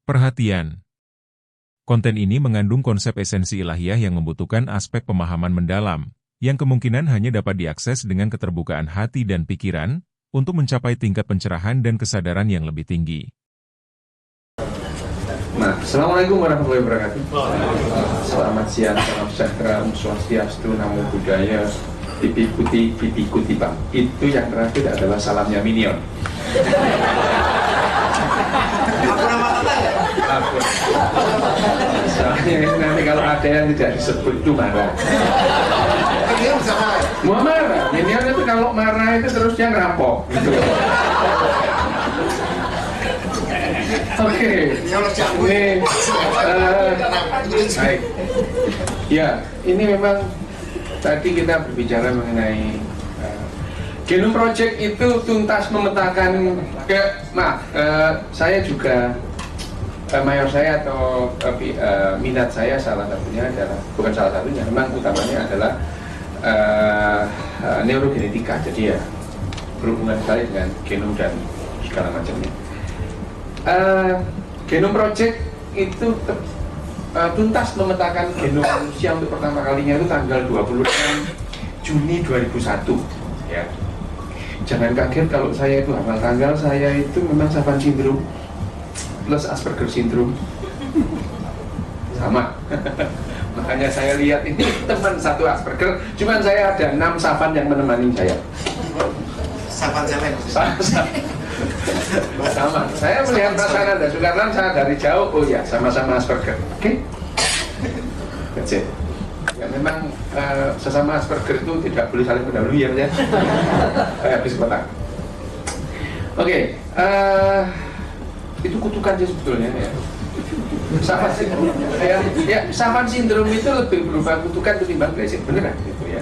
Perhatian. Konten ini mengandung konsep esensi ilahiyah yang membutuhkan aspek pemahaman mendalam, yang kemungkinan hanya dapat diakses dengan keterbukaan hati dan pikiran, untuk mencapai tingkat pencerahan dan kesadaran yang lebih tinggi. Nah, Assalamualaikum warahmatullahi wabarakatuh. Selamat siang, salam sejahtera, Om Swastiastu, Namo Buddhaya, pipi kuti Pak. Itu yang terakhir adalah salamnya Minion. Soalnya nanti kalau ada yang tidak disebut itu marah. Mau marah, Minion itu kalau marah itu terus dia ngerampok gitu. Oke, ini baik. Ya, ini memang tadi kita berbicara mengenai Genome Project itu tuntas memetakan saya juga mayor saya atau minat saya salah satunya adalah, bukan salah satunya, memang utamanya adalah neurogenetika. Jadi ya berhubungan sekali dengan genom dan segala macamnya. Genome Project itu tuntas memetakan genom manusia untuk pertama kalinya itu tanggal 26 Juni 2001 ya. Jangan kaget kalau saya itu hafal tanggal, saya itu memang Savant Syndrome plus Asperger Syndrome sama. Makanya saya lihat ini teman satu Asperger, cuman saya ada 6 Savant yang menemani saya. Savant siapa? Sama, saya melihat perasaan Anda Soekarno, saya dari jauh, oh ya sama-sama Asperger. Oke? That's it. Ya memang sesama Asperger itu tidak boleh saling mendahului ya. Habis kotak. Oke, itu kutukan sih sebetulnya ya. Savant Syndrome itu lebih berupa kutukan ketimbang blessing, beneran gitu ya.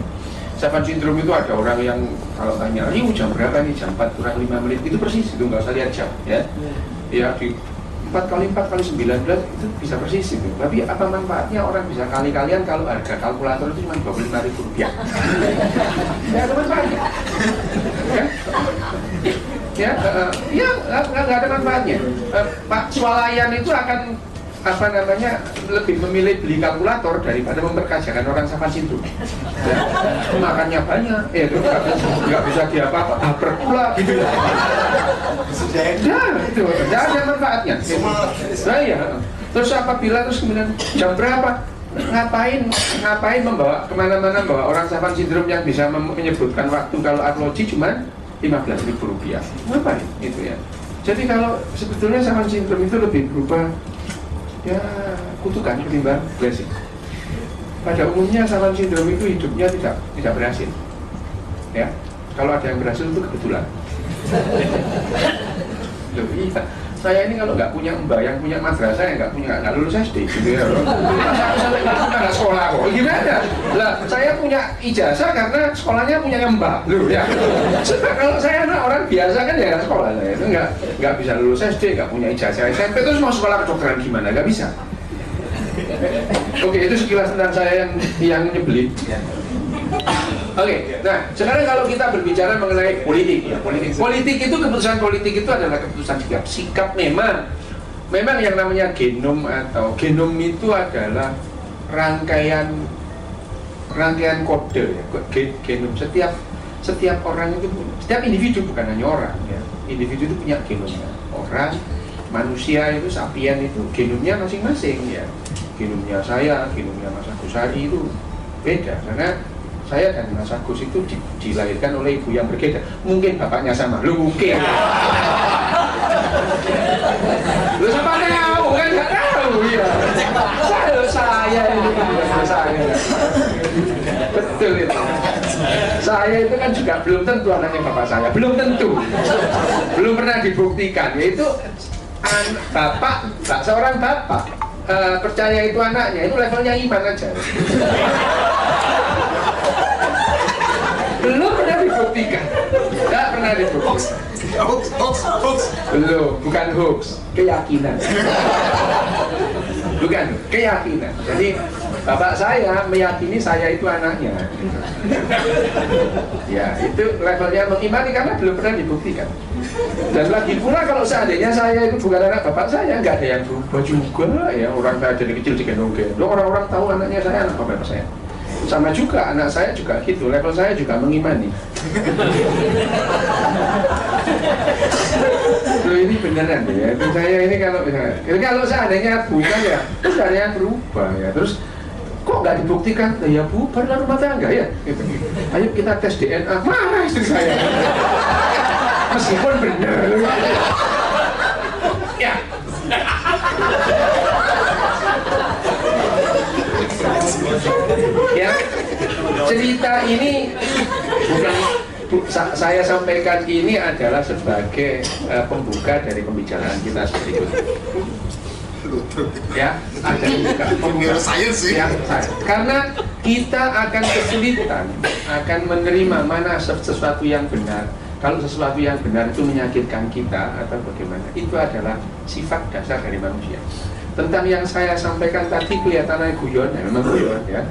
Savant Syndrome itu ada orang yang kalau tanya, jam berapa nih? Jam 4 kurang 5 menit, itu persis, itu nggak usah lihat jam ya. Ya di 4 kali 4 kali 19 itu bisa persis itu. Tapi apa manfaatnya orang bisa kali-kalian kalau harga kalkulator itu cuma Rp25.000? Ya ada manfaatnya nggak ada manfaatnya. Pak Swalayan itu akan lebih memilih beli kalkulator daripada memperkajakan orang Savant Syndrome. Makannya banyak, itu nggak bisa diapa-apa, berpula gitu. Itu tidak ada manfaatnya. Nah ya, terus apabila kemudian jam berapa? Ngapain membawa kemana-mana bawa orang Savant Syndrome yang bisa menyebutkan waktu kalau arloji cuma Rp15.000. Ngapain? Gitu ya. Jadi kalau sebetulnya Savant Syndrome itu lebih berupa ya kutukan ketimbang blessing. Pada umumnya Savant Syndrome itu hidupnya tidak berhasil. Ya, kalau ada yang berhasil itu kebetulan. Loh, iya. Saya ini kalau nggak punya mbak yang punya madrasah, yang nggak lulus SD gitu ya. Masa nggak sekolah kok? Gimana? Lah, saya punya ijazah karena sekolahnya punya mbak, loh ya. Kalau saya anak orang biasa kan ya nggak sekolah, saya itu nggak bisa lulus SD, nggak punya ijazah SMP, terus mau sekolah kedokteran gimana? Nggak bisa. Oke, itu sekilas tentang saya yang nyebelin. Oke, nah sekarang kalau kita berbicara mengenai politik ya, politik itu, keputusan politik itu adalah keputusan sikap. Memang yang namanya genom atau genom itu adalah rangkaian kode ya, genom. Setiap orang itu, setiap individu, bukan hanya orang ya, individu itu punya genomnya. Orang, manusia itu, sapien itu genomnya masing-masing ya. Genomnya saya, genomnya Mas Agus Hari itu beda karena saya dan Mas Agus itu dilahirkan oleh ibu yang berbeda. Mungkin bapaknya sama, lu mungkin. Lu siapa tahu kan, nggak tahu ya. Saya ini betul itu. Saya itu kan juga belum tentu anaknya bapak saya, belum tentu, belum pernah dibuktikan. Yaitu seorang bapak percaya itu anaknya, itu levelnya iman aja. Belum pernah dibuktikan. Tidak pernah dibuktikan. Hoax. Belum, bukan hoax, keyakinan. Bukan, keyakinan. Jadi Bapak saya meyakini saya itu anaknya. Ya, itu levelnya mengimani karena belum pernah dibuktikan. Dan lagi pula kalau seandainya saya itu bukan anak bapak saya, nggak ada yang berubah juga ya. Orang saya dari kecil digendong-gendong, orang-orang tahu anaknya saya anak bapak saya. Sama juga anak saya juga gitu, level saya juga mengimani. Loh ini beneran ya, itu saya ini kalau seandainya bukan ya, terus ada yang berubah ya, terus kok nggak dibuktikan? Ya bubar lah rumah tangga ya. Gitu. Ayo kita tes DNA, mana istri saya? Meskipun benar. Ya. Ya, cerita ini saya sampaikan ini adalah sebagai pembuka dari pembicaraan kita berikut. Ya, ada pembuka ya, karena kita akan kesulitan akan menerima mana sesuatu yang benar. Kalau sesuatu yang benar itu menyakitkan kita atau bagaimana, itu adalah sifat dasar dari manusia. Tentang yang saya sampaikan tadi kelihatannya guyon, ya memang guyon ya.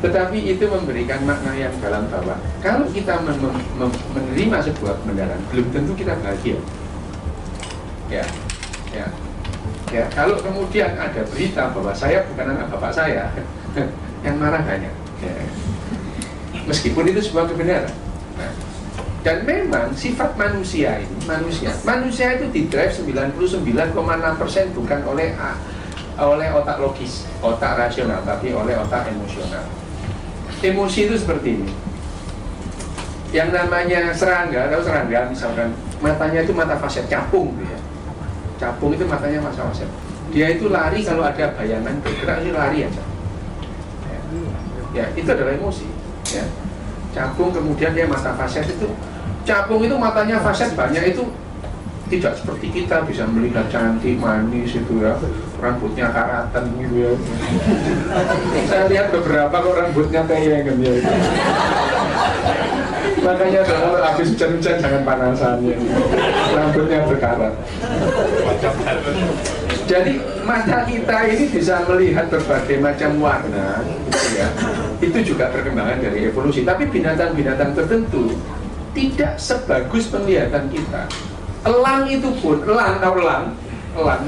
Tetapi itu memberikan makna yang dalam bahwa kalau kita menerima sebuah kebenaran, belum tentu kita bahagia. Ya, ya, ya. Kalau kemudian ada berita bahwa saya bukan anak bapak saya, yang marah banyak. Ya. Meskipun itu sebuah kebenaran. Nah, dan memang sifat manusia ini, manusia itu didrive 99,6% bukan oleh otak logis, otak rasional, tapi oleh otak emosional. Emosi itu seperti ini. Yang namanya serangga, tahu serangga misalkan, matanya itu mata faset, capung gitu ya. Capung itu matanya mata faset. Dia itu lari kalau ada bayangan bergerak, dia lari aja. Ya, itu adalah emosi. Ya. Capung kemudian dia mata faset itu. Capung itu matanya faset banyak itu tidak seperti kita bisa melihat cantik, manis itu ya, rambutnya karatan gitu ya. Saya lihat beberapa kok rambutnya kayak gitu ya. Makanya kalau habis hujan-hujan jangan panasan ya. Rambutnya berkarat. Jadi mata kita ini bisa melihat berbagai macam warna gitu ya. Itu juga perkembangan dari evolusi. Tapi binatang-binatang tertentu tidak sebagus penglihatan kita. Elang itu pun, elang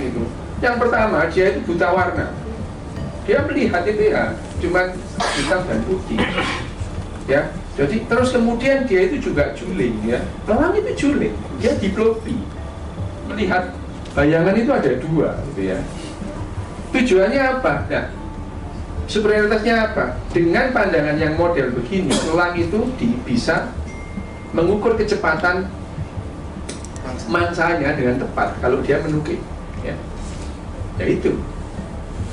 itu. Yang pertama dia itu buta warna. Dia melihat itu ya, cuma hitam dan putih. Ya, jadi terus kemudian dia itu juga juling ya. Elang itu juling, dia diplopi. Melihat bayangan itu ada dua, gitu ya. Tujuannya apa? Nah, superioritasnya apa? Dengan pandangan yang model begini, elang itu bisa mengukur kecepatan mangsanya dengan tepat kalau dia menukik ya. Ya itu.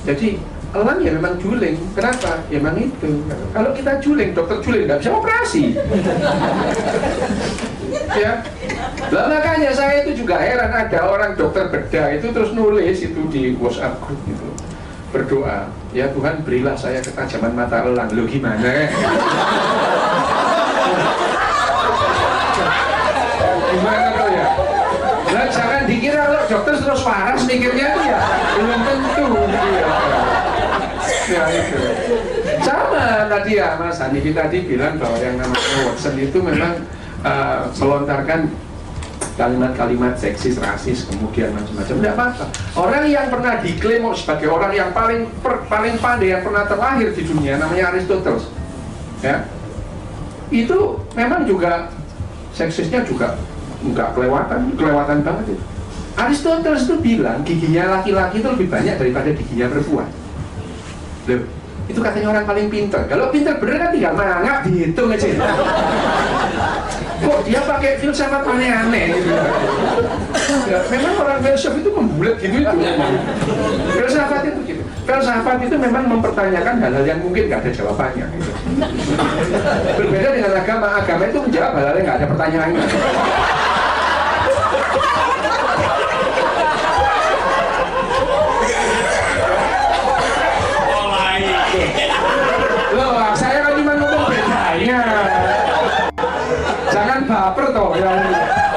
Jadi elang ya memang juling. Kenapa? Ya memang itu. Kalau kita juling, dokter juling nggak bisa operasi. Ya. Lah makanya saya itu juga heran ada orang dokter bedah itu terus nulis itu di WhatsApp group gitu. Berdoa, ya Tuhan berilah saya ketajaman mata elang. Lo gimana? Gimana kau ya? Nah, jangan dikira lo dokter terus waras mikirnya itu ya belum tentu gitu ya. Ya itu. Sama tadi ya Mas Haniki tadi bilang bahwa yang namanya Watson itu memang melontarkan kalimat-kalimat seksis, rasis, kemudian macam-macam. Tidak apa-apa. Orang yang pernah diklaim sebagai orang yang paling pandai yang pernah terlahir di dunia namanya Aristoteles. Ya. Itu memang juga seksisnya juga enggak kelewatan banget itu. Aristoteles itu bilang giginya laki-laki itu lebih banyak daripada giginya perempuan. Loh, itu katanya orang paling pintar. Kalau pintar bener kan tinggal mangap dihitung aja. Kok dia pakai filsafat aneh-aneh gitu. Ya, memang orang filsuf itu membulat gitu itu. Filsafat itu gitu. Filsafat itu memang mempertanyakan hal-hal yang mungkin nggak ada jawabannya. Gitu. Berbeda dengan agama itu menjawab hal-hal yang nggak ada pertanyaannya. Loh, saya kan cuma ngomong bedanya. Jangan baper toh yang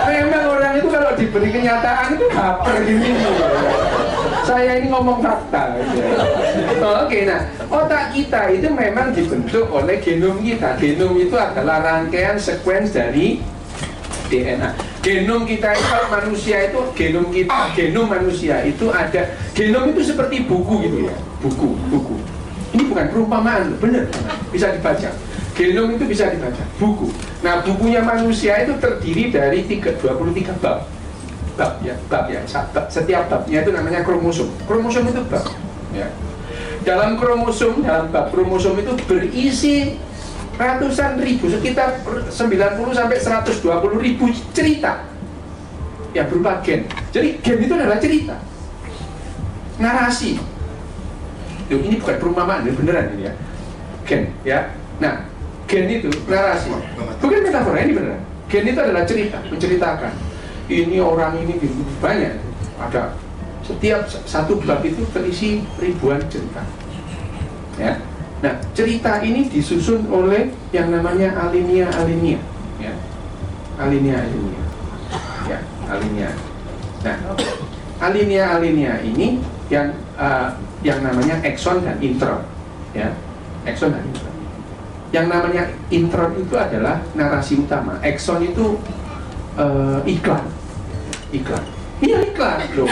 memang orang itu kalau diberi kenyataan itu baper gini. Saya ini ngomong fakta. Oke, nah otak kita itu memang dibentuk oleh genom kita. Genom itu adalah rangkaian sekuens dari DNA. Genom kita itu manusia itu genom kita, genom manusia itu ada. Genom itu seperti buku gitu ya, buku. Ini bukan perumpamaan, bener, bisa dibaca. Genom itu bisa dibaca, buku. Nah, bukunya manusia itu terdiri dari 23 bab. Bab ya. Setiap babnya itu namanya kromosom. Kromosom itu bab. Ya. Dalam bab kromosom itu berisi ratusan ribu, sekitar 90 sampai 120 ribu cerita yang berupa gen. Jadi gen itu adalah cerita, narasi. Duh, ini bukan perumpamaan, ini beneran ini ya. Gen ya. Nah, gen itu narasi, bukan metafora, ini beneran. Gen itu adalah cerita, menceritakan. Ini orang ini banyak, ada setiap satu bab itu terisi ribuan cerita. Ya. Nah, cerita ini disusun oleh yang namanya alinea, ya. Alinea. Ya, alinea. Nah, alinea ini yang namanya ekson dan intron, ya. Ekson dan intron. Yang namanya intron itu adalah narasi utama. Ekson itu iklan. Iya, iklan loh.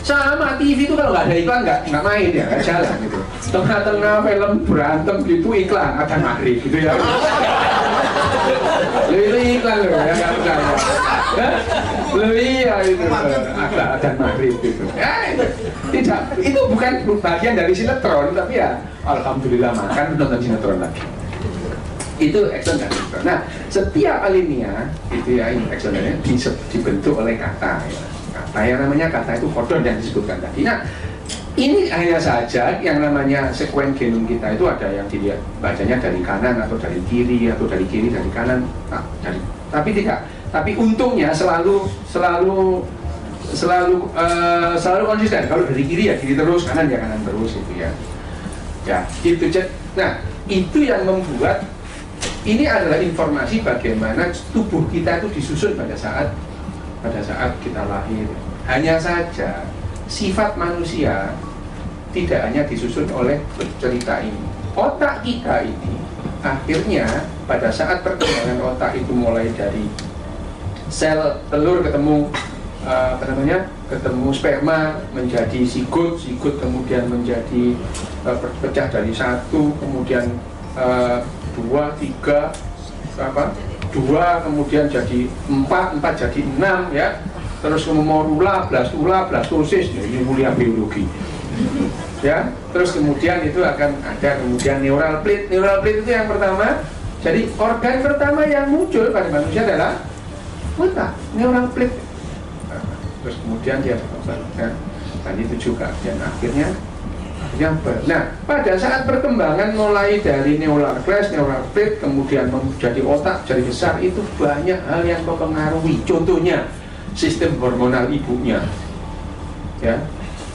Sama TV itu kalau nggak ada iklan nggak main ya, nggak jalan gitu. Tengah-tengah film berantem gitu iklan, ada maghrib gitu ya. Itu iklan loh ya, nggak percaya. Iya itu ada maghrib gitu. Ya itu tidak, itu bukan bagian dari sinetron, tapi ya alhamdulillah makan nonton sinetron lagi. Itu ekson dan intron. Nah, setiap alinea itu ya, ini ekson dan intron dibentuk oleh kata ya. Kata yang namanya kata itu kodon yang disebutkan tadi. Nah, ini hanya saja yang namanya sekuen genom kita itu ada yang dilihat bacanya dari kanan atau dari kiri atau dari kiri dari kanan. Nah, tapi tidak. Tapi untungnya selalu konsisten. Kalau dari kiri ya kiri terus, kanan ya kanan terus itu ya. Ya, itu. Nah, itu yang membuat ini adalah informasi bagaimana tubuh kita itu disusun pada saat kita lahir. Hanya saja sifat manusia tidak hanya disusun oleh cerita ini. Otak kita ini akhirnya pada saat perkembangan otak itu mulai dari sel telur ketemu ketemu sperma menjadi zigot kemudian menjadi pecah dari satu, kemudian 2, 3 2 kemudian jadi 4 jadi 6 ya. Terus mau blastosis ini mulia biologi. Ya, terus kemudian itu akan ada kemudian neural plate. Neural plate itu yang pertama. Jadi organ pertama yang muncul pada manusia adalah otak, neural plate. Terus kemudian dia berkembang ya. Dan itu juga dan akhirnya nah, pada saat perkembangan mulai dari neural class, neural plate, kemudian menjadi otak, jadi besar, itu banyak hal yang mempengaruhi. Contohnya, sistem hormonal ibunya. Ya,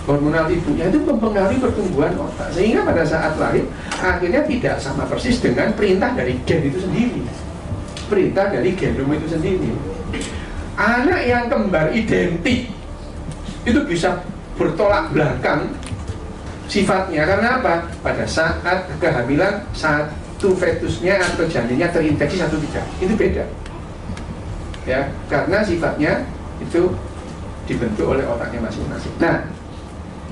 hormonal ibunya itu mempengaruhi pertumbuhan otak. Sehingga pada saat lahir, akhirnya tidak sama persis dengan perintah dari gen itu sendiri. Perintah dari genom itu sendiri. Anak yang kembar identik, itu bisa bertolak belakang sifatnya, karena apa? Pada saat kehamilan satu fetusnya atau janinnya terinfeksi, satu tidak, itu beda ya, karena sifatnya itu dibentuk oleh otaknya masing-masing. Nah,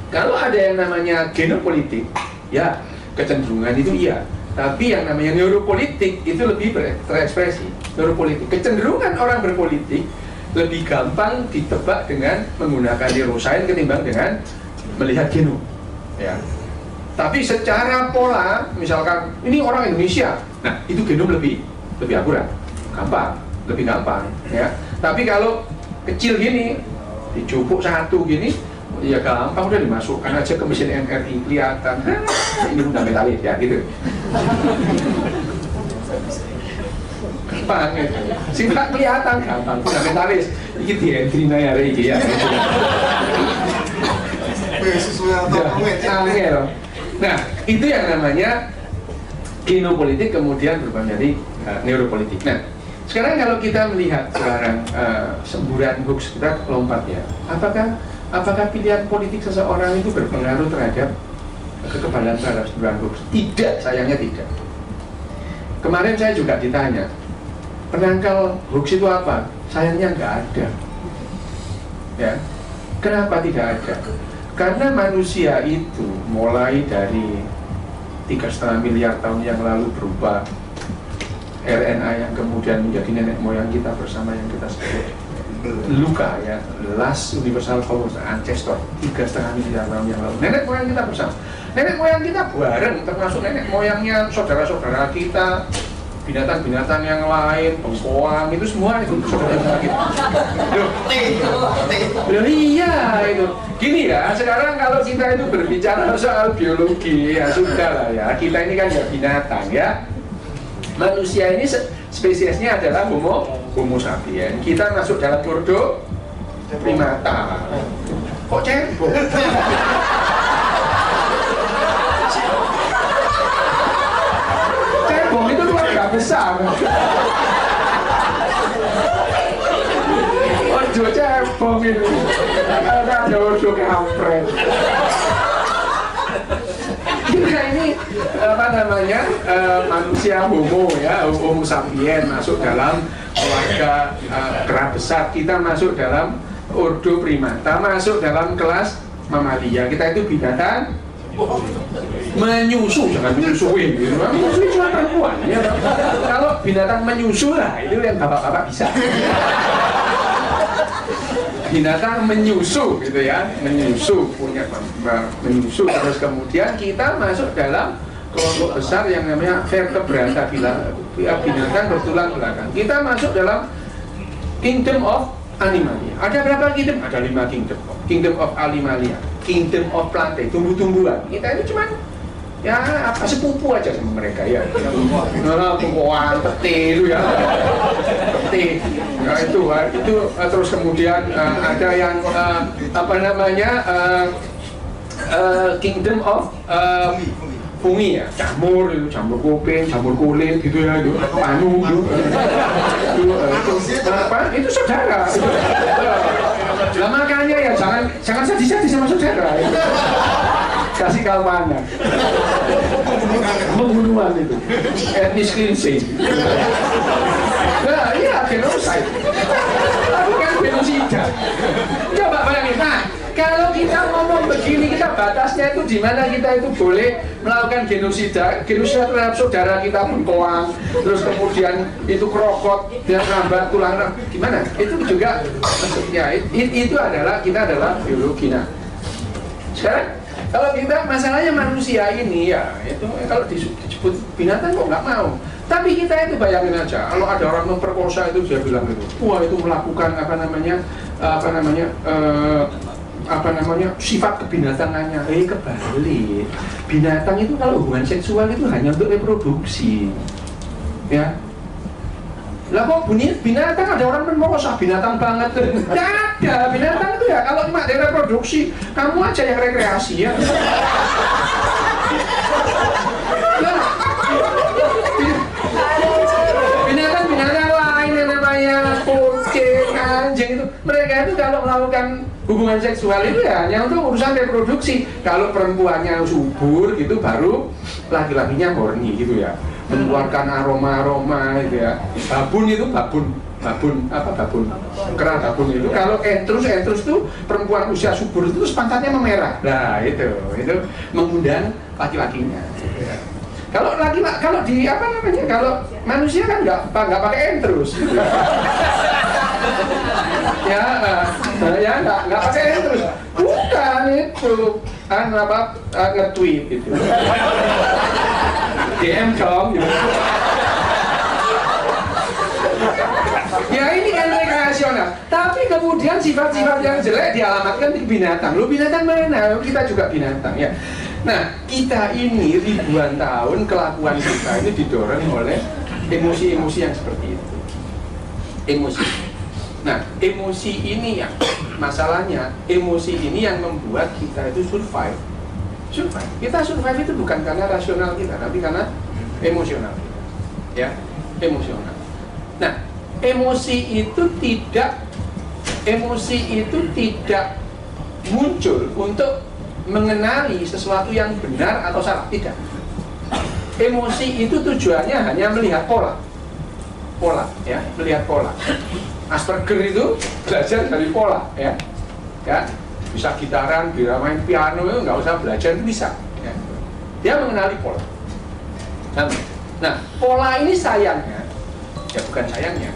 kalau ada yang namanya genopolitik ya, kecenderungan itu iya, tapi yang namanya neuropolitik itu lebih terekspresi. Neuropolitik, kecenderungan orang berpolitik lebih gampang ditebak dengan menggunakan neuroscience ketimbang dengan melihat genom. Ya. Tapi secara pola, misalkan ini orang Indonesia, nah itu genom lebih akurat, lebih gampang, ya. Tapi kalau kecil gini, dicupuk satu gini, ya gampang udah dimasukkan aja ke mesin MRI, kelihatan, ini fundamentalis ya gitu. Gampang, singkat kelihatan gampang, fundamentalis. Ini diendrina ya, ya. Nah, itu yang namanya genopolitik kemudian berubah menjadi neuropolitik. Nah, sekarang kalau kita melihat sekarang semburan hoax, kita lompat ya. Apakah Apakah pilihan politik seseorang itu berpengaruh terhadap kekebalan terhadap sebuah hoax? Tidak, sayangnya tidak. Kemarin saya juga ditanya, penangkal hoax itu apa? Sayangnya nggak ada. Ya, kenapa tidak ada? Karena manusia itu mulai dari 3,5 miliar tahun yang lalu berubah RNA yang kemudian menjadi nenek moyang kita bersama yang kita sebut Luka, ya, last universal common ancestor, 3,5 miliar tahun yang lalu. Nenek moyang kita bersama, nenek moyang kita bareng, termasuk nenek moyangnya saudara-saudara kita, binatang-binatang yang lain, bengkoang, itu semua itu saudara-saudara kita. Loh, iya itu. Gini ya, sekarang kalau kita itu berbicara soal biologi, ya sudah lah ya. Kita ini kan ya binatang ya. Manusia ini spesiesnya adalah Homo sapiens. Kita masuk dalam ordo primata. Kok cebok? Cebok itu keluarga besar. Ojo cebok itu. Ada ordo kampret. Kita ini apa namanya manusia Homo ya, Homo sapiens masuk dalam keluarga kera besar. Kita masuk dalam ordo primata, masuk dalam kelas mamalia. Kita itu binatang menyusu, jangan menyusui. Menyusui cuma perempuan. Ya. Kalau binatang menyusu lah, itu yang bapak-bapak bisa. Binatang menyusu gitu ya, menyusu punya menyusu, terus kemudian kita masuk dalam kelompok besar yang namanya vertebrata, binatang bertulang belakang. Kita masuk dalam kingdom of animalia. Ada berapa kingdom? Ada 5 kingdom. Kingdom of animalia, kingdom of plantae, tumbuh-tumbuhan. Kita ini cuma ya apa sepupu aja sama mereka ya. Bengkoang, pete itu ya. Pete. Nah, itu terus kemudian ada yang apa namanya kingdom of fungi ya, jamur itu, jamur kuping, jamur kulit gitu ya, itu panu itu apa? Itu saudara. Lah makanya ya jangan sedih-sedih sama saudara. Kasih kalmanan, pembunuhan itu, etnis cleansing. Nah, iya genocide. Tapi kan genosida. Coba bayangin, nah kalau kita ngomong begini, kita batasnya itu di mana kita itu boleh melakukan genosida terhadap saudara kita bengkoang, terus kemudian itu krokot, dia nambah tulang, gimana? Itu juga, ya itu adalah kita adalah biologi. Nah, sekarang kalau kita masalahnya manusia ini ya itu kalau disebut binatang kok nggak mau. Tapi kita itu bayangin aja, kalau ada orang memperkosa itu dia bilang itu, wah itu melakukan apa namanya sifat kebinatangannya. Kebalik. Binatang itu kalau hubungan seksual itu hanya untuk reproduksi, ya. Lah kok binatang ada orang memperkosa, binatang banget. Tidak ada, binatang itu ya kalau cuma reproduksi, kamu aja yang rekreasi ya. Binatang lain yang namanya kucing, anjing itu, mereka itu kalau melakukan hubungan seksual itu ya hanya untuk urusan reproduksi. Kalau perempuannya subur gitu baru laki-lakinya horny gitu ya, mengeluarkan aroma gitu ya. Babun kera babun itu kalau entrus tuh perempuan usia subur itu terus pantatnya memerah. Nah itu mengundang laki-lakinya gitu ya. Kalau di apa namanya, kalau manusia kan nggak pakai entrus. Ya nggak pakai entrus. Bukan itu nge-tweet itu. DM dong. Ya ini kan rekreasional. Tapi kemudian sifat-sifat yang jelek dialamatkan di binatang. Lo binatang mana? Kita juga binatang ya. Nah, kita ini ribuan tahun kelakuan kita ini didorong oleh emosi-emosi yang seperti itu. Emosi. Nah, emosi ini yang masalahnya, emosi ini yang membuat kita itu survive. Kita survive itu bukan karena rasional kita, tapi karena emosional kita. Ya, emosional. Nah, emosi itu tidak muncul untuk mengenali sesuatu yang benar atau salah, tidak. Emosi itu tujuannya hanya melihat pola, ya, melihat pola. Asperger itu belajar dari pola, ya, bisa gitaran, bisa main piano, nggak usah belajar itu bisa. Ya. Dia mengenali pola. Nah, pola ini sayangnya, ya bukan sayangnya,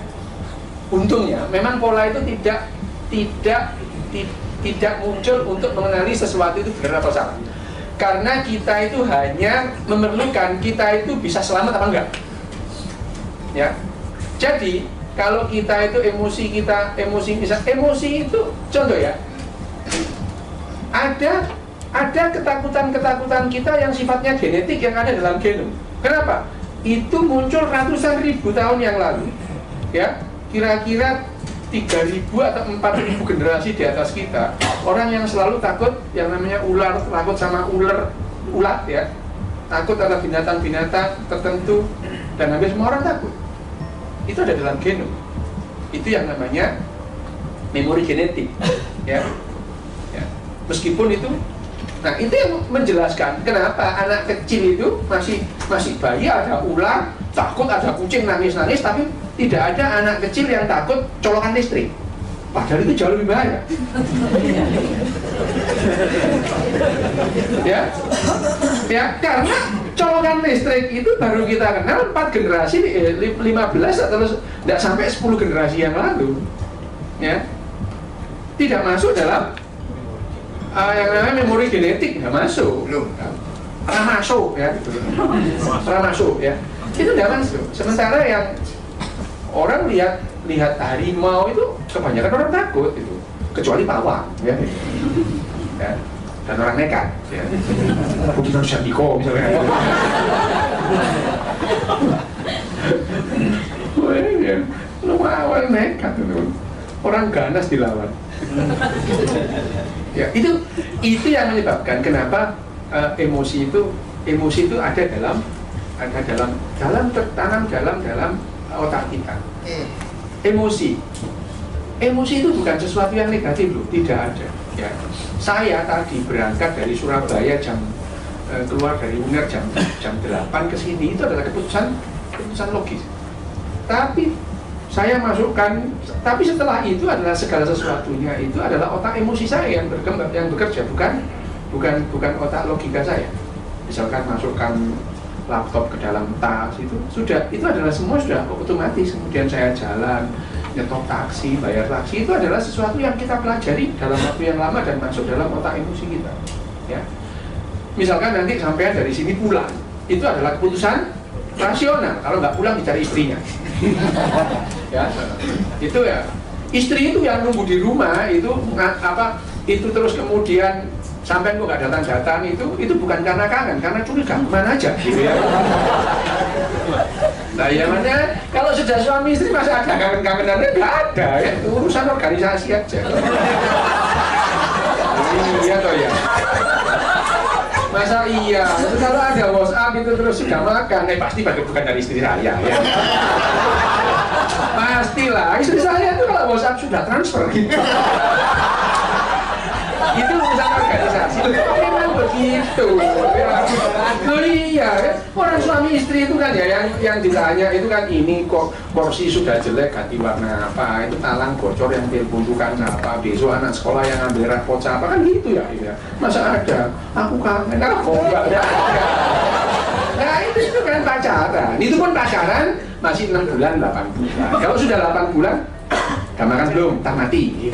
untungnya, memang pola itu tidak muncul untuk mengenali sesuatu itu benar atau salah. Karena kita itu hanya memerlukan kita itu bisa selamat apa enggak. Ya. Jadi kalau kita itu emosi itu contoh ya. Ada ketakutan kita yang sifatnya genetik yang ada dalam genom. Kenapa? Itu muncul ratusan ribu tahun yang lalu. Ya, kira-kira 3.000 atau 4.000 generasi di atas kita, orang yang selalu takut yang namanya ular, takut sama ulat ya, takut ada binatang-binatang tertentu, dan hampir semua orang takut. Itu ada dalam genom. Itu yang namanya memori genetik, ya. Meskipun itu, nah itu yang menjelaskan kenapa anak kecil itu masih bayi ada ular, takut ada kucing nangis-nangis, tapi tidak ada anak kecil yang takut colokan listrik. Padahal itu jauh lebih bahaya. ya, karena colokan listrik itu baru kita kenal 4 generasi, 15 atau tidak sampai 10 generasi yang lalu. Ya, tidak masuk dalam yang namanya memori genetik, nggak masuk. Ramasuk ya, ramasuk ya. Itu tidak masuk. Sementara yang orang lihat harimau itu kebanyakan orang takut itu, kecuali pawang ya. Dan orang nekat ya. Bukan Syandiko misalnya. Ya, lawan nekat itu. Orang ganas dilawan. Ya, itu yang menyebabkan kenapa emosi itu ada tertanam dalam otak kita. Emosi itu bukan sesuatu yang negatif loh, tidak ada. Ya. Saya tadi berangkat dari Surabaya keluar dari UNER jam 8 ke sini, itu adalah keputusan logis. Tapi saya masukkan, tapi setelah itu adalah segala sesuatunya itu adalah otak emosi saya yang bekerja, bukan otak logika saya. Misalkan masukkan laptop ke dalam tas itu adalah semua sudah otomatis. Kemudian saya jalan, nyetok taksi, bayar taksi, itu adalah sesuatu yang kita pelajari dalam waktu yang lama dan masuk dalam otak emosi kita. Ya. Misalkan nanti sampai dari sini pulang, itu adalah keputusan rasional. Kalau nggak pulang dicari istrinya. Ya, itu ya. Istri itu yang nunggu di rumah itu terus kemudian sampai kok nggak datang itu bukan karena kangen, karena curiga kemana aja gitu ya. Nah ya makanya kalau sudah suami istri masih ada kangen-kangenannya, nggak ada ya, urusan organisasi aja. Iya toh ya. Masa iya, kalau ada WhatsApp itu terus sudah makan, pasti bukan dari istri saya ya. Pastilah, istri saya itu kalau WhatsApp sudah transfer gitu. Itu urusan organisasi, memang begitu. Iya, orang suami istri itu kan ya yang ditanya itu kan ini kok kursi sudah jelek ganti warna apa, itu talang bocor yang terbuntukan apa, besok anak sekolah yang ambil rapot apa, kan gitu ya. Masa ada, aku kangen, enggak ada. Nah itu kan pacaran, itu pun pacaran masih 6 bulan, 8 bulan. Kalau sudah 8 bulan, gak makan belum, tak mati.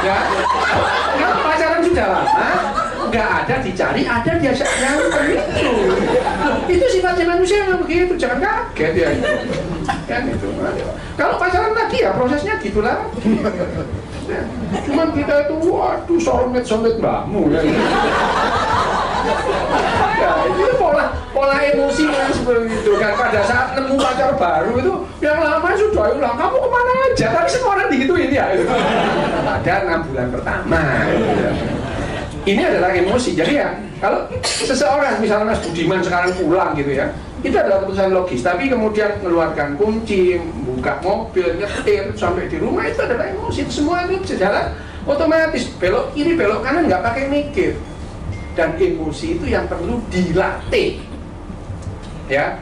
Ya, kalau pacaran sudah lama, nggak ada dicari, ada biasa yang begitu. Itu sifatnya manusia memang begitu, jangan kaget ya. Kan itu. Kalau pacaran lagi ya prosesnya gitulah. Cuman kita itu, waduh, somet mbakmu ya. Ya, itu pola emosi yang seperti itu kan. Pada saat nemu pacar baru itu yang lama sudah ulang, kamu kemana aja, tapi semua orang digituin ya itu. Ada 6 bulan pertama gitu. Ini adalah emosi. Jadi ya kalau seseorang misalnya Mas Budiman sekarang pulang gitu ya, itu adalah keputusan logis, tapi kemudian mengeluarkan kunci, buka mobil, nyetir sampai di rumah, itu adalah emosi. Semua itu bisa jalan otomatis belok kiri belok kanan nggak pakai mikir. Dan emosi itu yang perlu dilatih, ya.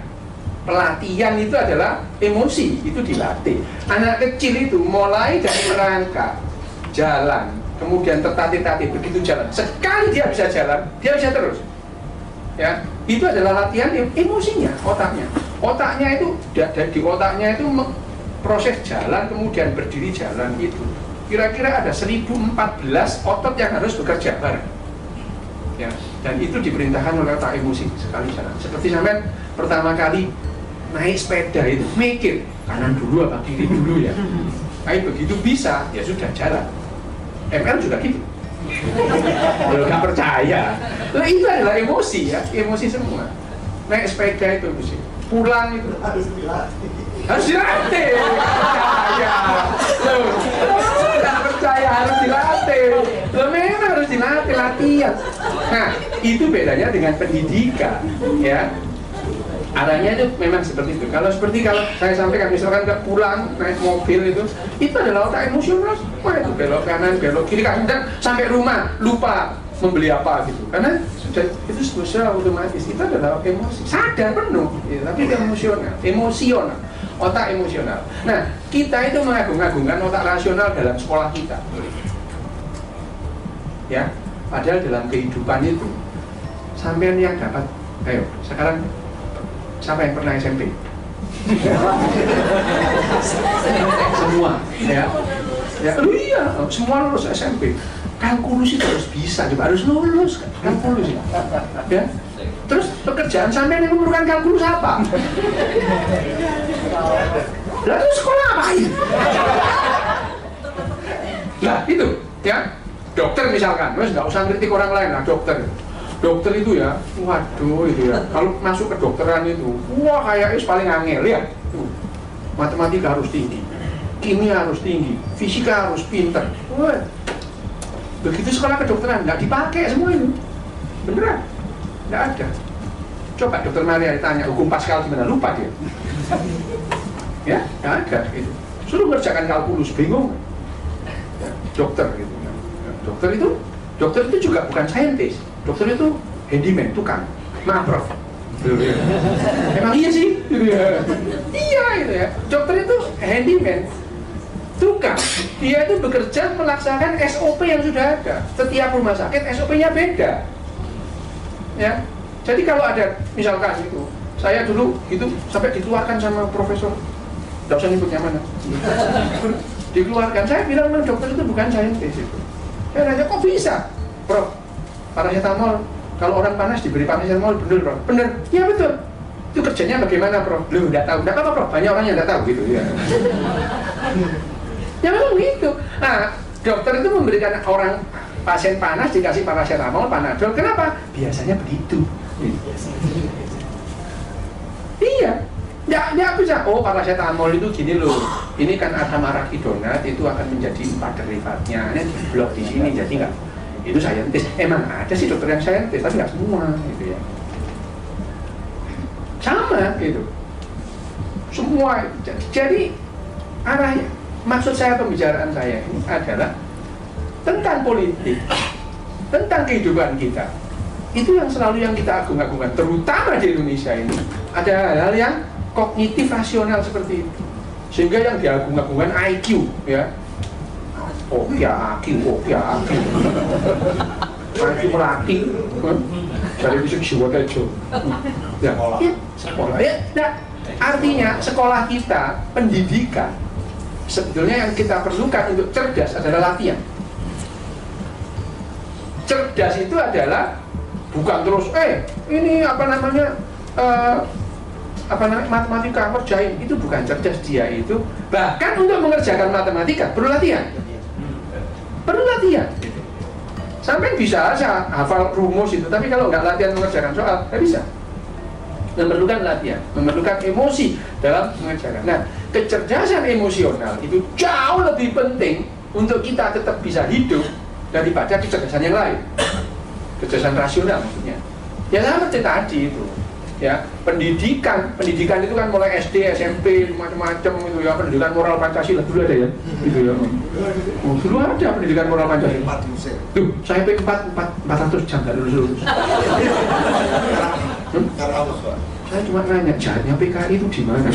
Pelatihan itu adalah emosi, itu dilatih. Anak kecil itu mulai dari merangkak, jalan, kemudian tertatih-tatih, begitu jalan, sekali dia bisa jalan, dia bisa terus, ya. Itu adalah latihan emosinya, otaknya itu di otaknya itu proses jalan, kemudian berdiri jalan itu kira-kira ada 1014 otot yang harus bekerja bareng, ya. Dan itu diperintahkan oleh otak emosi sekali jalan. Seperti sampai pertama kali naik sepeda itu mikir kanan dulu apa kiri dulu ya. Tapi begitu bisa ya sudah jalan. ML juga gitu. Kalau nggak percaya, nah, itu adalah emosi ya, emosi semua. Naik sepeda itu mesti pulang itu harus dilatih. Percaya, nggak percaya harus dilatih. Memang harus dilatih, latihan. Nah, itu bedanya dengan pendidikan, ya. Arahnya itu memang seperti itu. Kalau saya sampaikan misalkan ke pulang naik mobil itu adalah otak emosional. Wah, itu belok kanan, belok kiri, kadang sampai rumah lupa membeli apa gitu. Karena sudah itu secara otomatis itu adalah emosi. Sadar penuh, ya, tapi itu emosional, otak emosional. Nah, kita itu mengagung-agungkan otak rasional dalam sekolah kita. Ya, padahal dalam kehidupan itu sampean yang dapat, ayo sekarang siapa yang pernah SMP? Semua, ya. Ya, iya, semua lulus SMP. Kalkulus itu harus bisa, coba harus lulus kalkulus ya. Terus pekerjaan sampai yang memerlukan kalkulus apa? Lalu sekolah apain? Nah itu, ya. Dokter misalkan, mas nggak usah kritik orang lain lah, dokter itu ya, waduh itu ya, kalau masuk ke dokteran itu, wah kayaknya paling angel ya. Matematika harus tinggi, kimia harus tinggi, fisika harus pinter. Wah, begitu sekolah kedokteran nggak dipakai semua itu, beneran, nggak ada. Coba dokter Maria ditanya hukum Pascal gimana, lupa dia. Ya, nggak ada itu. Suruh ngerjakan kalkulus, bingung. Ya, dokter gitu. Dokter itu juga bukan saintis. Dokter itu handyman, tukang. Maaf Prof. Emang iya sih? Iya itu ya. Dokter itu handyman, tukang. Dia itu bekerja melaksanakan SOP yang sudah ada. Setiap rumah sakit SOP-nya beda. Ya. Jadi kalau ada misalkan itu, saya dulu itu sampai dikeluarkan sama profesor. Tidak usah nyebutnya mana. Dikeluarkan. Saya bilang dokter itu bukan saintis itu. Saya nanya kok bisa, Prof? Paracetamol, kalau orang panas diberi paracetamol, bener Prof? Bener? Ya betul. Itu kerjanya bagaimana Prof? Loh, nggak tahu. Nggak apa-apa Prof, banyak orang yang nggak tahu gitu ya. Ya memang gitu. Nah, dokter itu memberikan orang pasien panas dikasih paracetamol, panadol. Kenapa? Biasanya begitu. Iya. Ya bisa. Oh, paracetamol itu gini loh. Ini kan asam arakidonat itu akan menjadi 4 derivatnya. Ini diblok di sini jadi nggak. Itu saintis. Emang ada sih dokter yang saintis, tapi nggak semua gitu ya. Sama gitu. Semua. Jadi arahnya, maksud saya pembicaraan saya ini adalah tentang politik, tentang kehidupan kita. Itu yang selalu yang kita agung-agungkan, terutama di Indonesia ini. Ada hal-hal yang kognitif rasional seperti itu, sehingga yang diagung-agungkan IQ ya. Oh ya IQ melati dari bisa jiwa tejo ya, sekolah ya. Nah, artinya sekolah kita, pendidikan sebetulnya yang kita perlukan untuk cerdas adalah latihan. Cerdas itu adalah bukan terus ini matematika kerjain, itu bukan cerdas. Dia itu bahkan untuk mengerjakan matematika perlu latihan. Sampai bisa aja hafal rumus itu, tapi kalau nggak latihan mengerjakan soal nggak bisa. Memerlukan latihan, memerlukan emosi dalam mengerjakan. Nah, kecerdasan emosional itu jauh lebih penting untuk kita tetap bisa hidup daripada kecerdasan yang lain. Kecerdasan rasional maksudnya. Ya seperti tadi itu. Ya, pendidikan itu kan mulai SD, SMP, macam-macam itu ya, pendidikan moral Pancasila dulu ada ya, gitu ya. Oh, dulu ada pendidikan moral Pancasila. Tuh, saya sampai 400 jam nggak lulus. Saya cuma nanya, jalannya PKI itu di mana?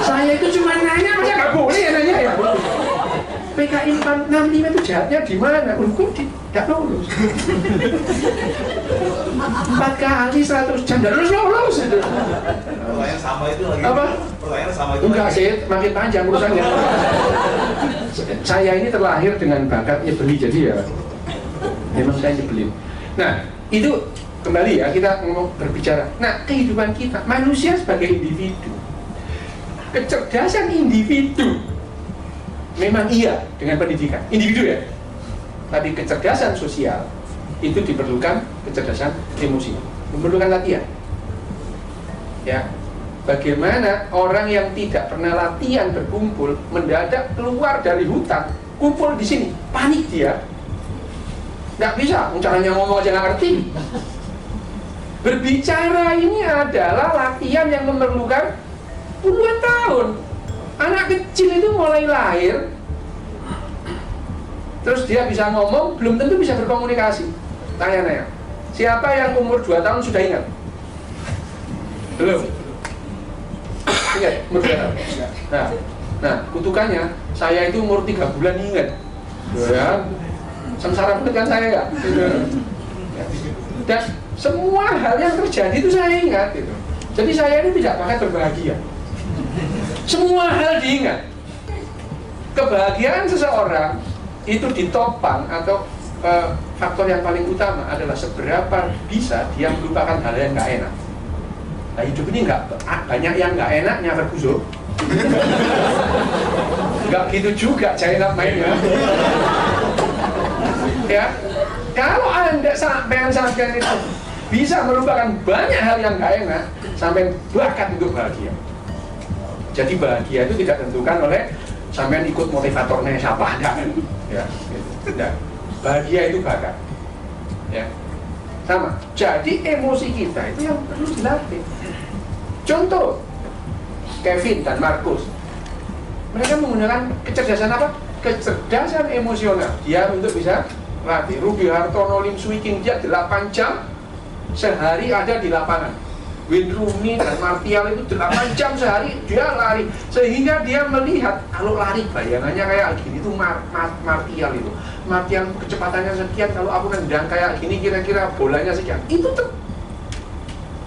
Saya itu cuma nanya, masa nggak boleh ya nanya ya? PKI 465 itu jahatnya di mana? Kok tidak lulus? 4 kali 100 jam, tidak lulus itu. Pertanyaan sama itu lagi. Apa? Pertanyaan sama itu. Enggak sih, makin panjang urusannya. Saya ini terlahir dengan bakat nyebeli, jadi ya memang saya nyebelin. Nah, itu kembali ya, kita ngomong berbicara. Nah, kehidupan kita, manusia sebagai individu, kecerdasan individu memang iya dengan pendidikan, individu ya. Tapi kecerdasan sosial itu diperlukan kecerdasan emosi, memerlukan latihan. Ya, bagaimana orang yang tidak pernah latihan berkumpul mendadak keluar dari hutan, kumpul di sini, panik dia, nggak bisa, caranya ngomong aja nggak ngerti. Berbicara ini adalah latihan yang memerlukan puluhan tahun. Anak kecil itu mulai lahir, terus dia bisa ngomong, belum tentu bisa berkomunikasi. Tanya-tanya, siapa yang umur 2 tahun sudah ingat? Belum? Ingat, umur 2 tahun. Nah, kutukannya, saya itu umur 3 bulan ingat. Ya, sengsara banget kan saya ya? Dan semua hal yang terjadi itu saya ingat gitu. Jadi saya ini tidak pakai berbahagia. Semua hal diingat. Kebahagiaan seseorang itu ditopang atau faktor yang paling utama adalah seberapa bisa dia melupakan hal yang nggak enak. Nah, hidup ini nggak banyak yang nggak enaknya, Ferguson. Nggak gitu juga saya enak mainnya. Ya, kalau Anda sampai itu bisa melupakan banyak hal yang nggak enak, sampai bakat untuk bahagia. Jadi bahagia itu tidak ditentukan oleh sampean ikut motivatornya siapa ada, ya, gitu. Nah, bahagia itu bakat, ya, sama. Jadi emosi kita itu yang perlu dilatih. Contoh, Kevin dan Markus, mereka menggunakan kecerdasan apa? Kecerdasan emosional. Dia untuk bisa latih. Ruby Hartono, Lim Swee King, dia 8 jam sehari ada di lapangan. Wayne Rooney dan Martial itu 8 jam sehari dia lari, sehingga dia melihat kalau lari bayangannya kayak gini itu Martial itu. Martial kecepatannya sekian, kalau aku nendang kayak gini kira-kira bolanya sekian. Itu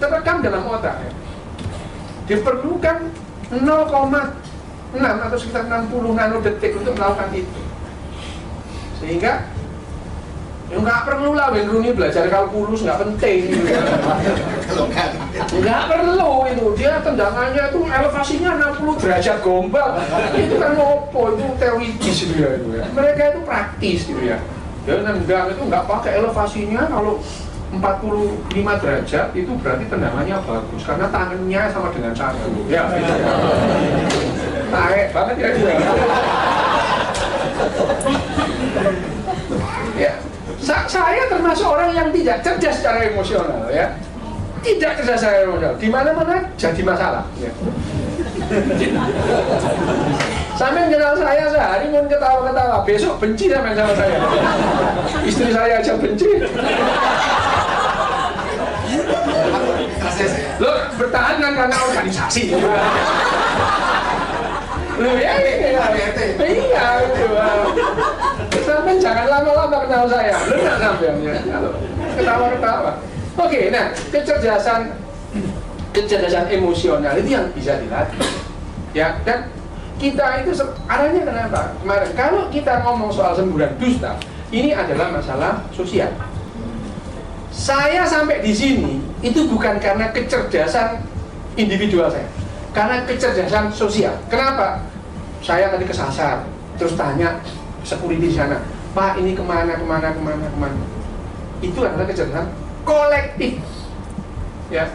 terekam dalam otak ya. Diperlukan 0,6 atau sekitar 60 nanodetik untuk melakukan itu. Sehingga ya nggak perlu lah Wayne Rooney belajar kalkulus, nggak penting gitu. Nggak perlu itu, dia tendangannya itu elevasinya 60 derajat gombal, itu kan opo, itu teoritis gitu ya, mereka itu praktis gitu ya. Dia nendang itu nggak pakai elevasinya, kalau 45 derajat itu berarti tendangannya bagus karena tangannya sama dengan satu ya, gitu ya. Taek banget ya dia. Ya, saya termasuk orang yang tidak cerdas secara emosional ya. Tidak cerdas secara emosional, di mana-mana jadi masalah ya. Sampai kenal saya sehari pun ketawa-ketawa, besok benci sama saya. Istri saya aja benci. Lo bertahan kan karena organisasi. Loh ya, iya gitu. Sampai jangan lama-lama kenal saya. Lo nggak sampai ya, ketawa-ketawa. Oke, nah kecerdasan emosional itu yang bisa dilatih. Ya, dan kita itu arahnya kenapa? Kemarin kalau kita ngomong soal semburan dusta, ini adalah masalah sosial. Saya sampai di sini itu bukan karena kecerdasan individual saya, karena kecerdasan sosial. Kenapa? Saya tadi kesasar, terus tanya security di sana, Pak ini kemana? Itu adalah kecerdasan kolektif. Ya,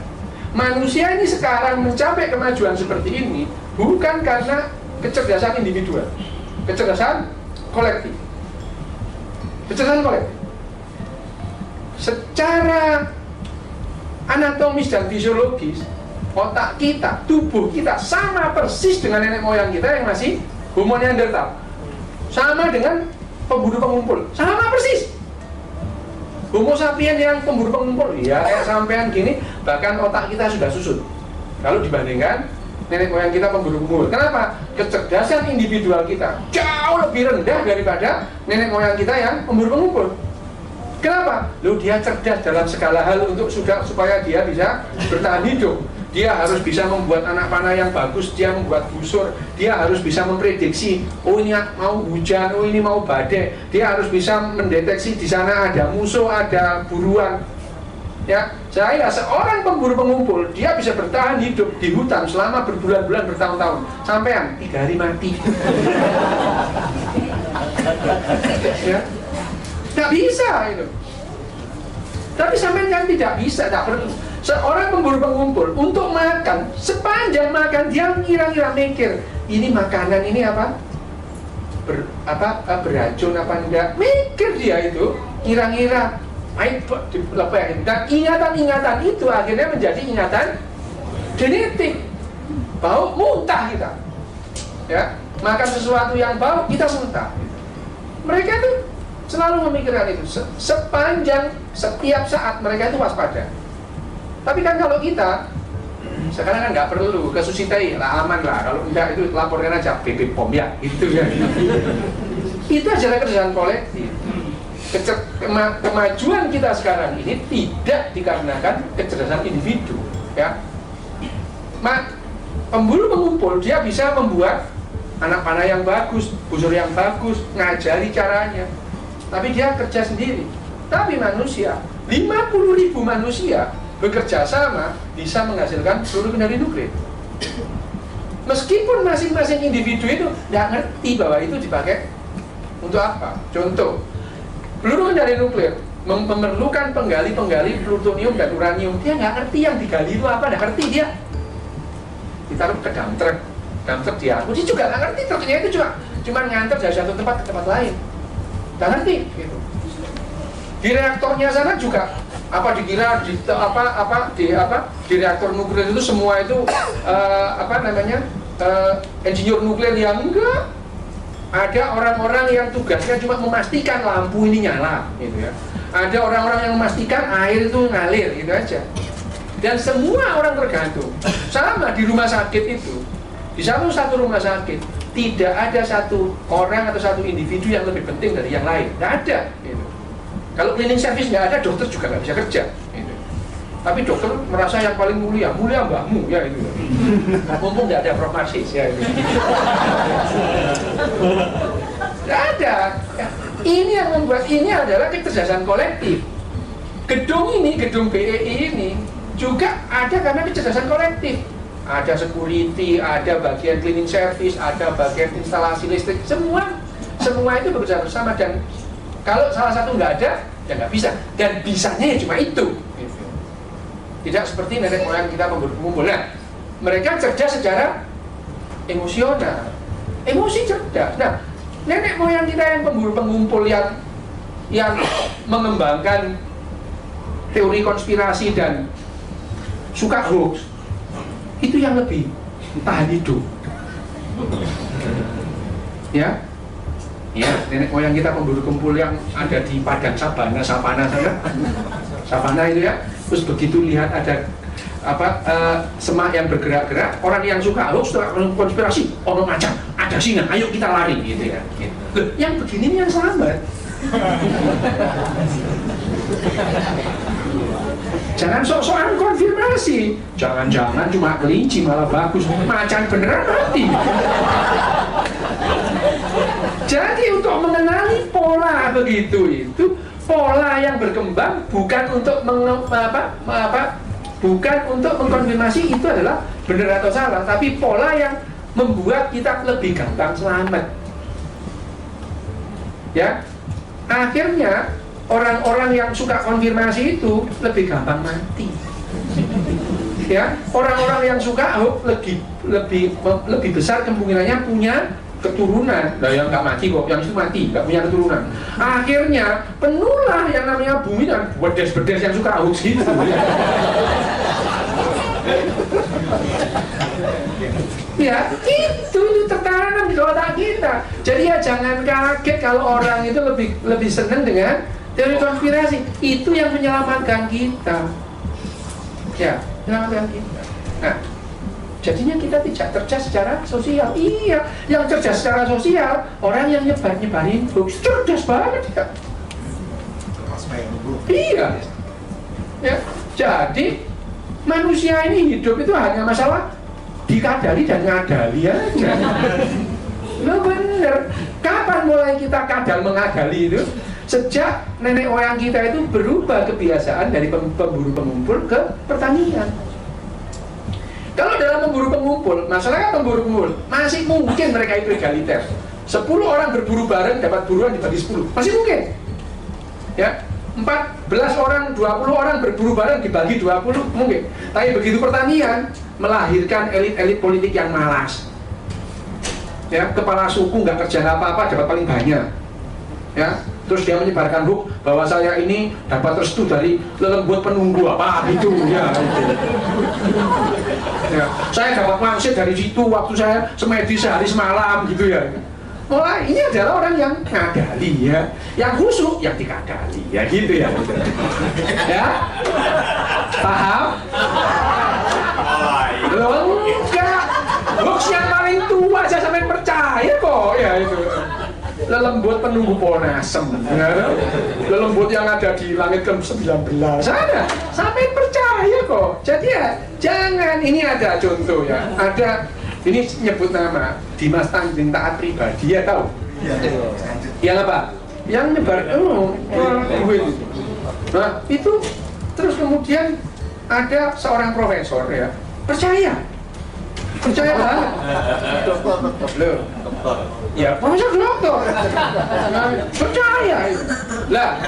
manusia ini sekarang mencapai kemajuan seperti ini bukan karena kecerdasan individual, kecerdasan kolektif. Kecerdasan kolektif. secara anatomis dan fisiologis, otak kita, tubuh kita sama persis dengan nenek moyang kita yang masih Homo neanderthal. Sama dengan pemburu pengumpul, sama persis. Homo sapien yang pemburu pengumpul, ya kayak sampean gini, bahkan otak kita sudah susut kalau dibandingkan nenek moyang kita pemburu pengumpul. Kenapa? Kecerdasan individual kita jauh lebih rendah daripada nenek moyang kita yang pemburu pengumpul. Kenapa? Loh, dia cerdas dalam segala hal untuk supaya dia bisa bertahan hidup. Dia harus bisa membuat anak panah yang bagus, dia membuat busur, dia harus bisa memprediksi, oh ini mau hujan, oh ini mau badai. Dia harus bisa mendeteksi di sana ada musuh, ada buruan. Ya, saya seorang pemburu pengumpul, dia bisa bertahan hidup di hutan selama berbulan-bulan, bertahun-tahun. Sampean 3 hari mati. Ya. Tidak bisa itu. Tapi sampai kan tidak bisa, tidak perlu. Seorang pemburu pengumpul untuk makan, sepanjang makan dia kira-kira mikir, ini makanan ini apa? Beracun apa enggak? Mikir dia itu, kira-kira dilepehin. Dan ingatan-ingatan itu akhirnya menjadi ingatan genetik. Bau muntah kita. Ya, makan sesuatu yang bau kita muntah. Mereka itu selalu memikirkan itu sepanjang setiap saat mereka itu waspada. Tapi kan kalau kita sekarang kan nggak perlu kesusitai lah, aman lah. Kalau enggak itu laporkan aja BP POM ya, gitu ya. Itu adalah kecerdasan kolektif. Kemajuan kita sekarang ini tidak dikarenakan kecerdasan individu, ya. Pemburu pengumpul dia bisa membuat anak panah yang bagus, busur yang bagus, ngajari caranya. Tapi dia kerja sendiri. Tapi manusia, 50.000 manusia bekerja sama bisa menghasilkan peluru kendali nuklir. Meskipun masing-masing individu itu tidak ngerti bahwa itu dipakai untuk apa. Contoh, peluru kendali nuklir memerlukan penggali-penggali plutonium dan uranium. Dia nggak ngerti yang digali itu apa, nggak ngerti dia. Ditaruh ke dump truck diangkut, dia juga nggak ngerti. Truknya itu cuma ngantar dari satu tempat ke tempat lain. Nggak ngerti gitu. Di reaktornya sana juga dikira di reaktor nuklir itu semua itu insinyur nuklir yang enggak. Ada orang-orang yang tugasnya cuma memastikan lampu ini nyala gitu ya. Ada orang-orang yang memastikan air itu ngalir gitu aja. Dan semua orang tergantung. Sama di rumah sakit itu. Di satu rumah sakit tidak ada satu orang atau satu individu yang lebih penting dari yang lain. Tidak ada gitu. Kalau cleaning service nggak ada, dokter juga nggak bisa kerja gitu. Tapi dokter merasa yang paling mulia mbahmu ya itu. Mumpung nggak ada Prof Marsis ya itu. Nggak ada. Ini yang membuat ini adalah kecerdasan kolektif. Gedung BEI ini juga ada karena kecerdasan kolektif. Ada security, ada bagian cleaning service, ada bagian instalasi listrik, semua itu bekerja bersama. Dan kalau salah satu nggak ada, ya nggak bisa. Dan bisanya ya cuma itu. Tidak seperti nenek moyang kita pemburu-pengumpul. Nah, mereka cerdas secara emosional, emosi cerdas. Nah, nenek moyang kita yang pemburu-pengumpul yang mengembangkan teori konspirasi dan suka hoax, itu yang lebih tahan hidup. Ya, nenek moyang kita pemburu pengumpul yang ada di padang savana itu ya. Terus begitu lihat ada semak yang bergerak-gerak, orang yang suka hoax, suka konspirasi, ono macan, ada singa, ayo kita lari gitu ya. Loh, yang begini ini yang selamat. Jangan sok-sokan konfirmasi. Jangan-jangan cuma kelinci malah bagus, macan beneran mati. Jadi untuk mengenali pola begitu itu pola yang berkembang bukan untuk bukan untuk mengkonfirmasi itu adalah benar atau salah, tapi pola yang membuat kita lebih gampang selamat. Ya, akhirnya orang-orang yang suka konfirmasi itu lebih gampang mati. Ya, orang-orang yang suka hoax lebih besar kemungkinannya punya keturunan. Nah yang nggak mati kok, yang itu mati, nggak punya keturunan. Akhirnya penuhlah yang namanya bumi dan bedes-bedes yang suka hoax gitu. Ya, itu tertanam di otak kita. Jadi ya jangan kaget kalau orang itu lebih senang dengan teori konspirasi. Itu yang menyelamatkan kita. Ya, menyelamatkan kita. Nah, jadinya kita tidak cerdas secara sosial. Iya, yang cerdas secara sosial orang yang nyebarin hoax cerdas banget ya. Iya. Ya, jadi manusia ini hidup itu hanya masalah dikadali dan ngadali aja. Lo bener. Kapan mulai kita kadal mengadali itu? Sejak nenek moyang kita itu berubah kebiasaan dari pemburu pengumpul ke pertanian. Kalau dalam pemburu pengumpul, masyarakat pemburu pengumpul masih mungkin mereka itu egaliter. 10 orang berburu bareng dapat buruan dibagi 10, masih mungkin. Ya, 14 orang, 20 orang berburu bareng dibagi 20 mungkin. Tapi begitu pertanian melahirkan elit-elit politik yang malas. Ya, kepala suku nggak kerja apa-apa dapat paling banyak. Ya, terus dia menyebarkan hoax bahwa saya ini dapat restu dari lelembut penunggu apa gitu ya. Ya, saya dapat wangsit dari situ waktu saya semedi sehari semalam gitu ya. Mulai ini adalah orang yang ngadali ya, yang khusyuk yang dikadali ya gitu ya. Ya, paham? Loh enggak, hoax yang paling tua saya sampai percaya kok ya itu. Lelembut penunggu pohon asem ya. Lelembut yang ada di langit ke-19 sana sampai percaya kok. Jadi ya jangan, ini ada contoh ya, ada ini nyebut nama Dimas Tanjung Taat Pribadi ya, tahu? Yang apa? Yang nyebar nah itu terus kemudian ada seorang profesor ya percaya banget. Loh, ya profesor doktor percaya lah.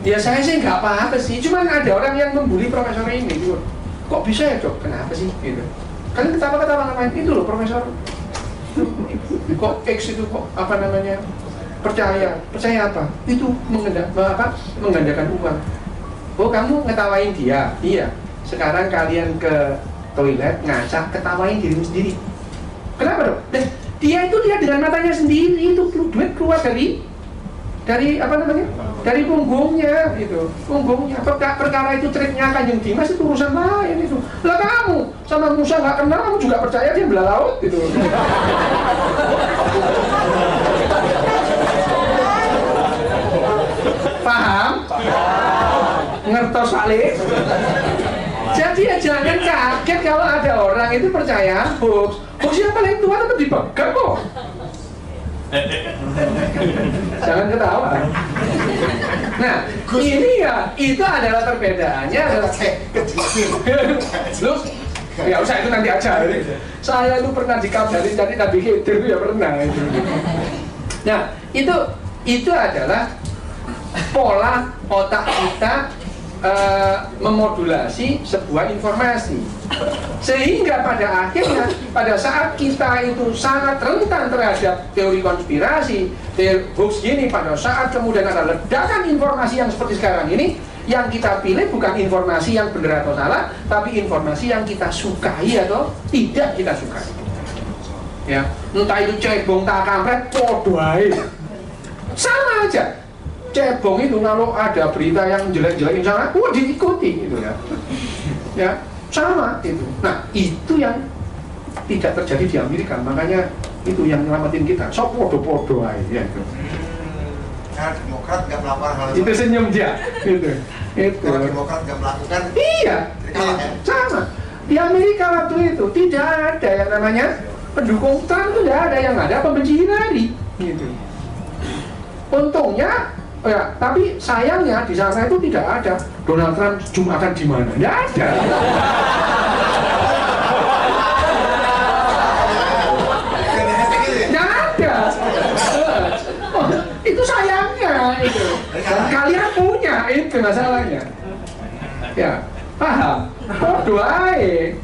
Ya saya sih nggak apa-apa sih, cuman ada orang yang membuli profesor ini gitu. Kok bisa ya dok? Kenapa sih gitu? Kalian ketawa-ketawa ngapain? Itu loh profesor kok X itu kok apa namanya percaya apa? Itu menggandakan uang. Oh kamu ngetawain dia? Iya. Sekarang kalian ke toilet ngaca ketawain dirimu sendiri. Kenapa dong? Dia itu lihat dengan matanya sendiri, itu duit keluar dari apa namanya? Dari punggungnya gitu. Punggungnya. Perkara itu triknya Kanjeng Dimas itu urusan lain itu. Lah kamu sama Musa nggak kenal, kamu juga percaya dia belah laut gitu. Paham? Ngertos Pak. Jadi ya jangan kaget kalau ada orang itu percaya hoax. Hoax yang paling tua tetap dipegang kok. Jangan ketawa. Nah, ini ya, itu adalah perbedaannya adalah Loh, ya usah itu nanti aja. Saya itu pernah dikabarin dari Nabi Khidir itu ya pernah itu. Nah, itu adalah pola otak kita memodulasi sebuah informasi, sehingga pada akhirnya pada saat kita itu sangat rentan terhadap teori konspirasi, teori hoax gini, pada saat kemudian ada ledakan informasi yang seperti sekarang ini, yang kita pilih bukan informasi yang benar atau salah, tapi informasi yang kita sukai atau tidak kita sukai. Ya, entah itu cebong tak kampret, podo ae, sama aja. Cebong itu kalau ada berita yang jelek-jelekin sana, diikuti gitu ya. Ya, sama itu. Nah, itu yang tidak terjadi di Amerika, makanya itu yang nyelamatin kita. Sok podo-podo aja ya itu. Karena Demokrat nggak melakukan hal itu senyum dia, gitu. Itu. Karena Demokrat nggak melakukan. Iya, sama. Di Amerika waktu itu tidak ada yang namanya pendukung Trump, itu tidak ada, yang ada pembenci Hillary, gitu. Untungnya. Ya, tapi sayangnya di sana itu tidak ada Donald Trump Jumatan di mana? Tidak ada. Tidak ada. Oh, itu sayangnya itu. Dan kalian punya itu masalahnya. Ya, paham? Podo ae.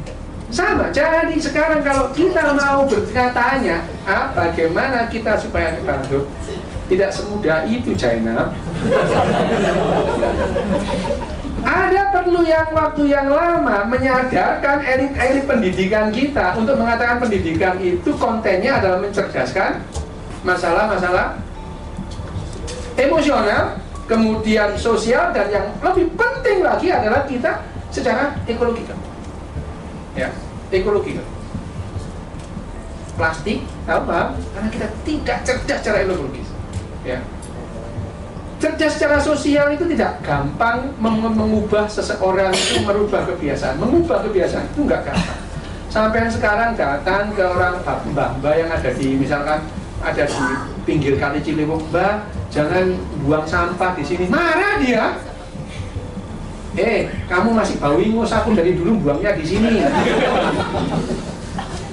Sama. Jadi sekarang kalau kita mau berkatanya, Bagaimana kita supaya kita hidup? Tidak semudah itu, China. Ada perlu waktu yang lama menyadarkan elit-elit pendidikan kita untuk mengatakan pendidikan itu kontennya adalah mencerdaskan masalah-masalah emosional, kemudian sosial, dan yang lebih penting lagi adalah kita secara ekologi. Ya, ekologi. Plastik, apa? Karena kita tidak cerdas secara ekologis. Ya. Cerdas secara sosial itu tidak gampang mengubah seseorang itu merubah kebiasaan. Mengubah kebiasaan itu enggak gampang. Sampai sekarang datang ke orang mbah-mbah yang ada di, misalkan ada di pinggir kali Ciliwung, Mbah, jangan buang sampah di sini. Marah dia. Kamu masih bau ingus, aku dari dulu buangnya di sini.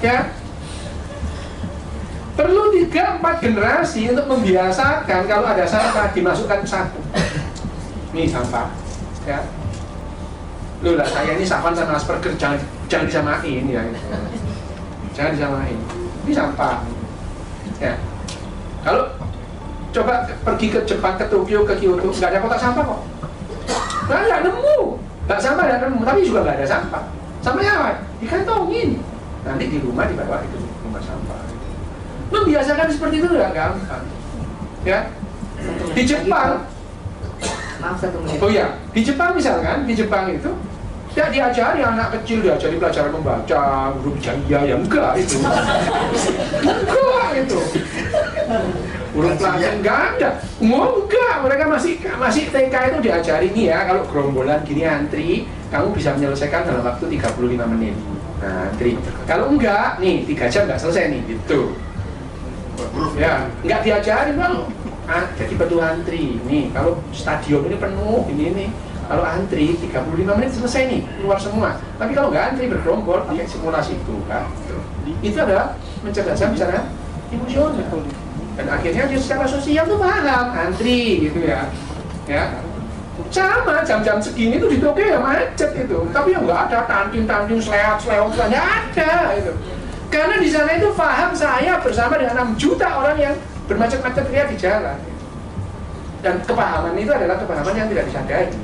Ya. Perlu 3-4 generasi untuk membiasakan kalau ada sampah dimasukkan ke saku. Ini sampah, ya. Loh lah, saya ini Safwan sama Asperger, jangan disamain ya. Jangan disamain. Ini sampah. Ya. Kalau coba pergi ke Jepang, ke Tokyo, ke Kyoto, nggak ada kotak sampah kok. Nggak nemu. Nggak sampah, nggak nemu, tapi juga nggak ada sampah. Sampahnya apa? Dikantongin. Nanti di rumah dibawa itu rumah sampah. Membiasakan seperti itu nggak gampang, ya. Di Jepang, oh ya, di Jepang misalkan, di Jepang itu ya diajari anak kecil, diajari pelajaran membaca, huruf hijaiyah, ya enggak itu, enggak itu, huruf pelajaran enggak ada, enggak, mereka masih TK itu diajari nih ya, kalau gerombolan gini antri, kamu bisa menyelesaikan dalam waktu 35 menit, nah, antri. Kalau enggak, nih 3 jam nggak selesai nih, gitu. Ya, nggak diajarin bang. Jadi batu antri. Nih, kalau stadion ini penuh, ini. Kalau antri 35 menit selesai nih, keluar semua. Tapi kalau nggak antri bergerombol, pakai simulasi itu kan. Itu adalah mencerdaskan secara emosional. Dan akhirnya dia secara sosial tuh paham antri gitu ya. Ya. Sama jam-jam segini tuh di Tokyo ya macet itu. Tapi ya nggak ada tanting selewat nggak ada itu. Karena di sana itu paham saya bersama dengan 6 juta orang yang bermacet-macet ria di jalan. Dan kepahaman itu adalah kepahaman yang tidak disadari.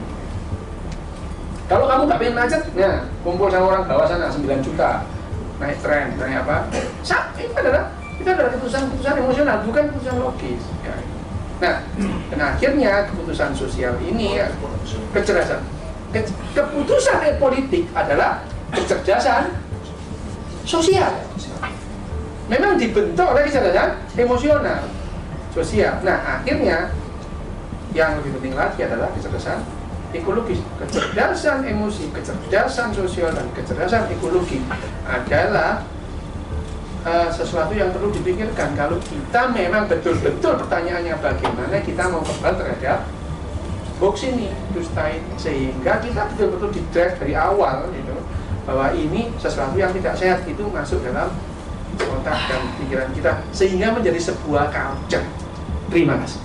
Kalau kamu nggak pengen macet, ya kumpul sama orang bawah sana 9 juta, naik tren, naik apa? Itu adalah keputusan emosional, bukan keputusan logis. Ya. Nah, dan akhirnya keputusan sosial ini, kecerdasan, keputusan politik adalah kecerdasan sosial. Memang dibentuk oleh kecerdasan emosional sosial. Nah, akhirnya yang lebih penting lagi adalah kecerdasan ekologis. Kecerdasan emosi, kecerdasan sosial, dan kecerdasan ekologi adalah sesuatu yang perlu dipikirkan. Kalau kita memang betul-betul pertanyaannya bagaimana kita mau kembali terhadap box ini, dusta ini, sehingga kita betul-betul di-drive dari awal gitu, bahwa ini sesuatu yang tidak sehat itu masuk dalam otak dan pikiran kita, sehingga menjadi sebuah culture. Terima kasih.